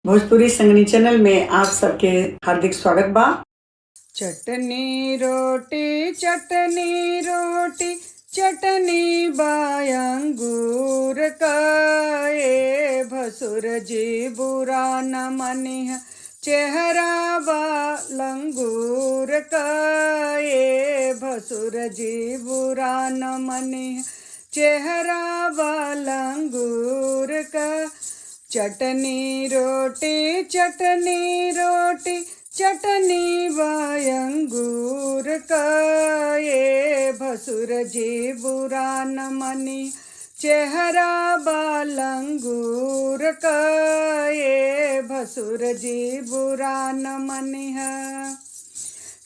Bhojpuri संगनी channel में आप सबके हार्दिक स्वागत बा। चटनी रोटी चटनी रोटी चटनी बायंगूर का ए भसुर जी बुरा न मनिह चेहरा बालंगूर का ए भसुर जी बुरा न मनिह चेहरा बालंगूर का। चटनी रोटी चटनी रोटी चटनी बायंगूर का ये भसुर जी बुरा न मनी चेहरा बालंगूर का ये भसुर जी बुरा न मनी है।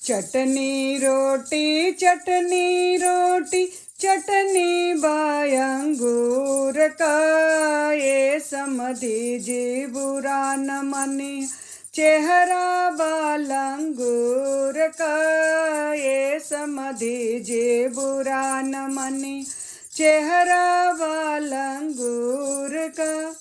चटनी रोटी चटनी रोटी चटनी बायंगूर का ये समधी जी बुरा न मनी चेहरा बालंगूर का ये समधी जी बुरा न मनी चेहरा बालंगूर का।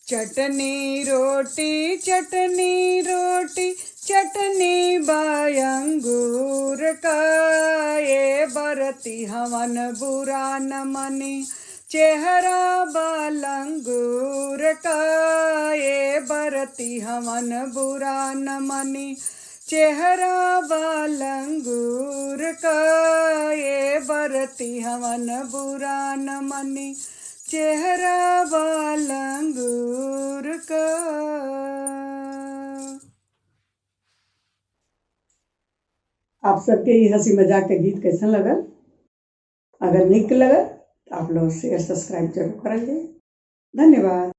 चटनी रोटी चटनी रोटी चटनी बायंगूर का ये बरती हवन बुरा न मनी चेहरा बालंगूर का ये बरती हवन बुरा न मनी चेहरा बालंगूर का ये बरती हवन बुरा न मनी चेहरा बालंगूर का। आप सबके ये हंसी मजाक का गीत कैसा लगल? अगर निक लगल तो आप लोग शेयर सब्सक्राइब जरूर करेंगे। धन्यवाद।